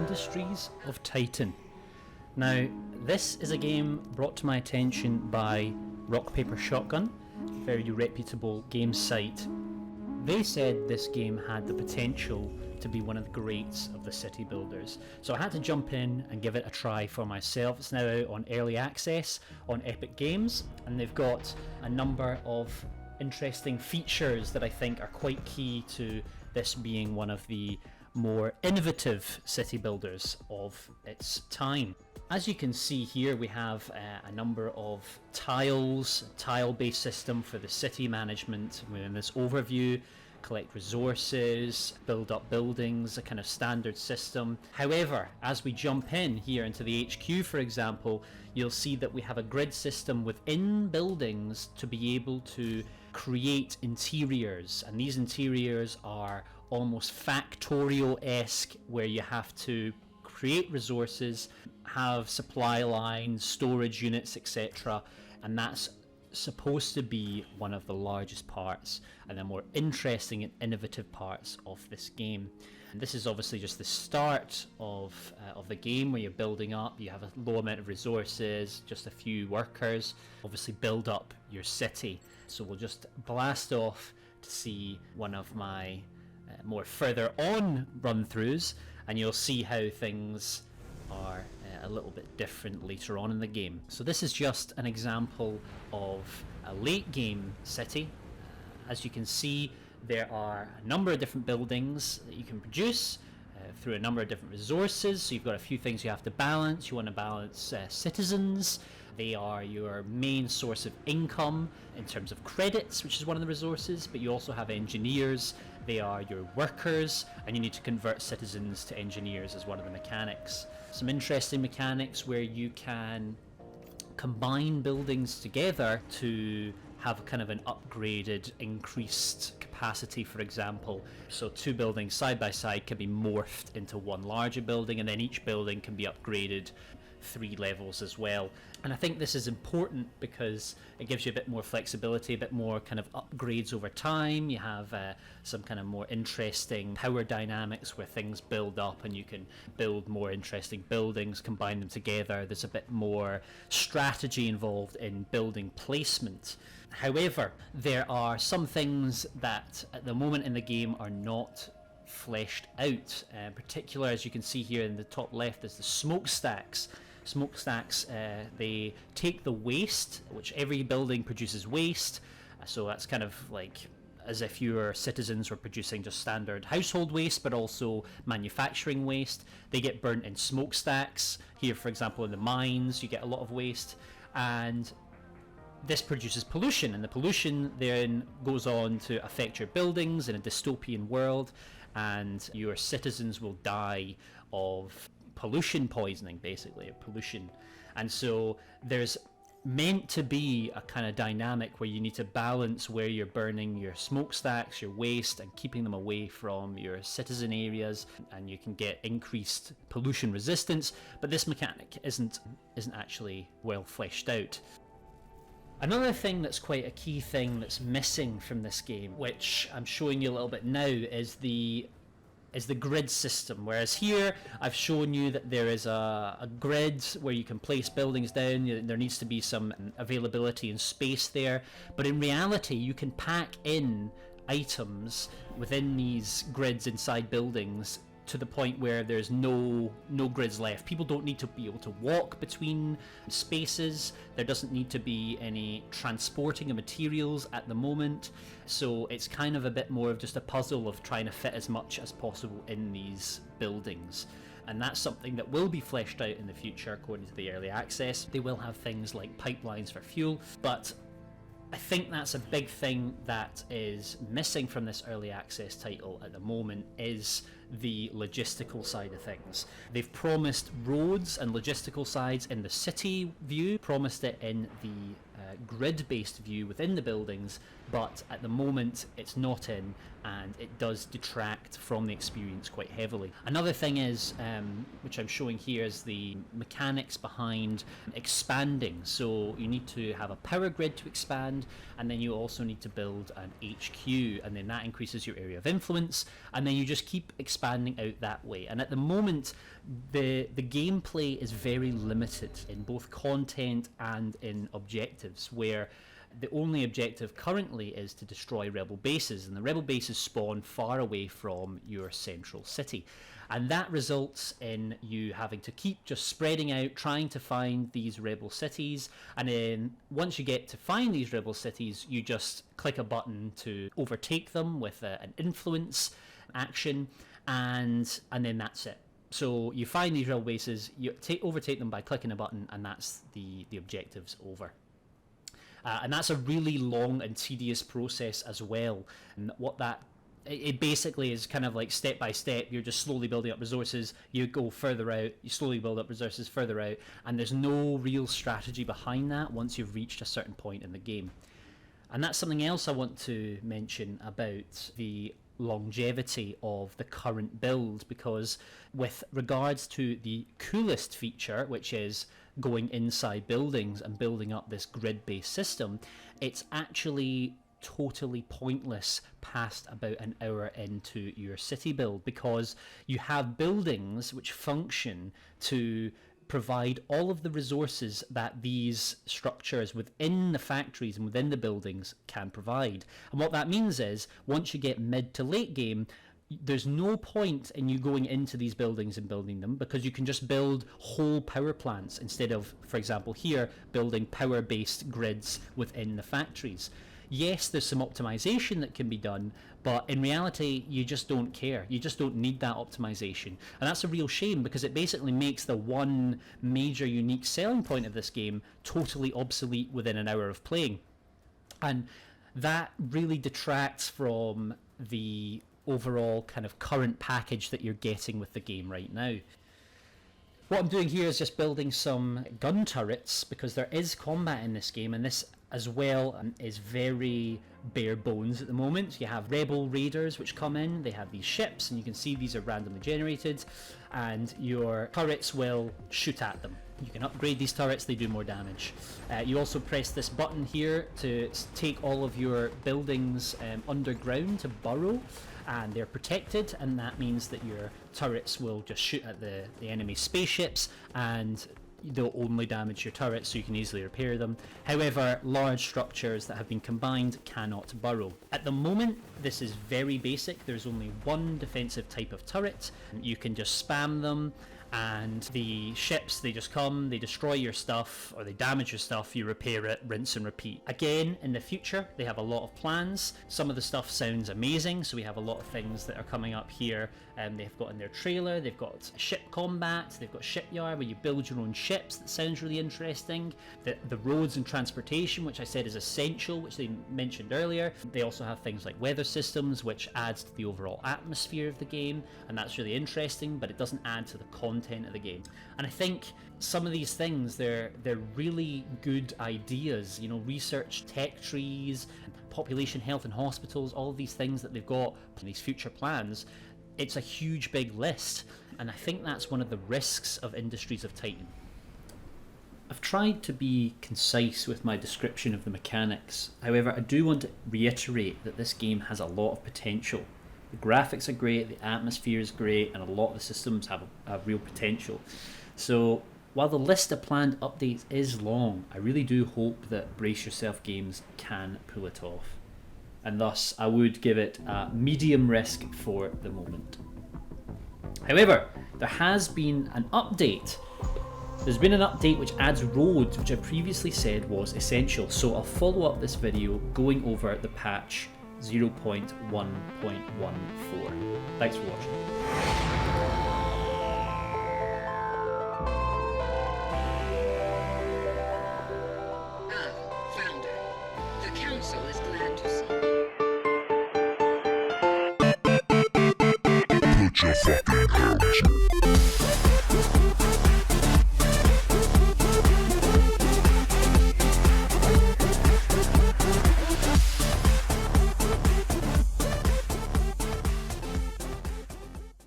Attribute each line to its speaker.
Speaker 1: Industries of Titan. Now, this is a game brought to my attention by Rock Paper Shotgun, a very reputable game site. They said this game had the potential to be one of the greats of the city builders. So I had to jump in and give it a try for myself. It's now out on early access on Epic Games, and they've got a number of interesting features that I think are quite key to this being one of the more innovative city builders of its time. As you can see here, we have a number of tiles, tile-based system for the city management within this overview. Collect resources, build up buildings, a kind of standard system. However, as we jump in here into the HQ, for example, you'll see that we have a grid system within buildings to be able to create interiors, and these interiors are almost factorial-esque, where you have to create resources, have supply lines, storage units, etc., and that's supposed to be one of the largest parts and the more interesting and innovative parts of this game. And this is obviously just the start of the game, where you're building up. You have a low amount of resources, just a few workers. Obviously build up your city. So we'll just blast off to see one of my more further on run-throughs, and you'll see how things are a little bit different later on in the game. So this is just an example of a late game city. As you can see, there are a number of different buildings that you can produce through a number of different resources. So you've got a few things you have to balance. You want to balance citizens. They are your main source of income in terms of credits, which is one of the resources, but you also have engineers. They are your workers, and you need to convert citizens to engineers as one of the mechanics. Some interesting mechanics where you can combine buildings together to have kind of an upgraded, increased capacity, for example. So two buildings side by side can be morphed into one larger building, and then each building can be upgraded 3 levels as well. And I think this is important because it gives you a bit more flexibility, a bit more kind of upgrades over time. You have some kind of more interesting power dynamics where things build up and you can build more interesting buildings, combine them together. There's a bit more strategy involved in building placement. However, there are some things that at the moment in the game are not fleshed out. In particular, as you can see here in the top left, is the smokestacks. Smokestacks, they take the waste, which every building produces waste, so that's kind of like as if your citizens were producing just standard household waste, but also manufacturing waste. They get burnt in smokestacks. Here, for example, in the mines, you get a lot of waste, and this produces pollution, and the pollution then goes on to affect your buildings in a dystopian world, and your citizens will die of pollution poisoning, basically, of pollution. And so there's meant to be a kind of dynamic where you need to balance where you're burning your smokestacks, your waste, and keeping them away from your citizen areas, and you can get increased pollution resistance, but this mechanic isn't actually well fleshed out. Another thing that's quite a key thing that's missing from this game, which I'm showing you a little bit now, is the grid system. Whereas here I've shown you that there is a grid where you can place buildings down. There needs to be some availability and space there, but in reality you can pack in items within these grids inside buildings to the point where there's no grids left. People don't need to be able to walk between spaces. There doesn't need to be any transporting of materials at the moment. So it's kind of a bit more of just a puzzle of trying to fit as much as possible in these buildings. And that's something that will be fleshed out in the future according to the early access. They will have things like pipelines for fuel, but I think that's a big thing that is missing from this early access title at the moment, is the logistical side of things. They've promised roads and logistical sides in the city view, promised it in the grid-based view within the buildings, but at the moment it's not in, and it does detract from the experience quite heavily. Another thing is, which I'm showing here, is the mechanics behind expanding. So you need to have a power grid to expand, and then you also need to build an HQ, and then that increases your area of influence, and then you just keep expanding expanding out that way. And at the moment, the gameplay is very limited in both content and in objectives, where the only objective currently is to destroy rebel bases, and the rebel bases spawn far away from your central city. And that results in you having to keep just spreading out, trying to find these rebel cities. And then once you get to find these rebel cities, you just click a button to overtake them with an influence action, and then that's it. So you find these rebel bases, you overtake them by clicking a button, and that's the objective's over. And that's a really long and tedious process as well. And it basically is kind of like step by step. You're just slowly building up resources. You go further out, you slowly build up resources further out, and there's no real strategy behind that once you've reached a certain point in the game. And that's something else I want to mention about the longevity of the current build, because with regards to the coolest feature, which is going inside buildings and building up this grid-based system, it's actually totally pointless past about an hour into your city build, because you have buildings which function to provide all of the resources that these structures within the factories and within the buildings can provide. And what that means is, once you get mid to late game, there's no point in you going into these buildings and building them, because you can just build whole power plants instead of, for example here, building power-based grids within the factories. Yes, there's some optimization that can be done, but in reality, you just don't care. You just don't need that optimization. And that's a real shame, because it basically makes the one major unique selling point of this game totally obsolete within an hour of playing. And that really detracts from the overall kind of current package that you're getting with the game right now. What I'm doing here is just building some gun turrets, because there is combat in this game, and this as well is very bare bones at the moment. You have rebel raiders which come in, they have these ships, and you can see these are randomly generated, and your turrets will shoot at them. You can upgrade these turrets, they do more damage. You also press this button here to take all of your buildings underground to burrow, and they're protected, and that means that your turrets will just shoot at the enemy spaceships, and they'll only damage your turrets, so you can easily repair them. However, large structures that have been combined cannot burrow. At the moment, this is very basic. There's only one defensive type of turret. You can just spam them, and the ships, they just come, they destroy your stuff, or they damage your stuff, you repair it, rinse and repeat. Again, in the future, they have a lot of plans. Some of the stuff sounds amazing, so we have a lot of things that are coming up here. They've got in their trailer, they've got ship combat, they've got shipyard where you build your own ships. That sounds really interesting. The roads and transportation, which I said is essential, which they mentioned earlier. They also have things like weather systems, which adds to the overall atmosphere of the game, and that's really interesting, but it doesn't add to the content of the game. And I think some of these things, they're really good ideas, you know, research tech trees, population health and hospitals, all of these things that they've got in these future plans. It's a huge big list, and I think that's one of the risks of Industries of Titan. I've tried to be concise with my description of the mechanics. However, I do want to reiterate that this game has a lot of potential. The graphics are great, the atmosphere is great, and a lot of the systems have real potential. So while the list of planned updates is long, I really do hope that Brace Yourself Games can pull it off. And thus I would give it a medium risk for the moment. However, there has been an update. There's been an update which adds roads, which I previously said was essential, so I'll follow up this video going over the patch 0.1.14. Thanks for watching.
Speaker 2: Founder, the Council is glad to see you.
Speaker 3: Put your fucking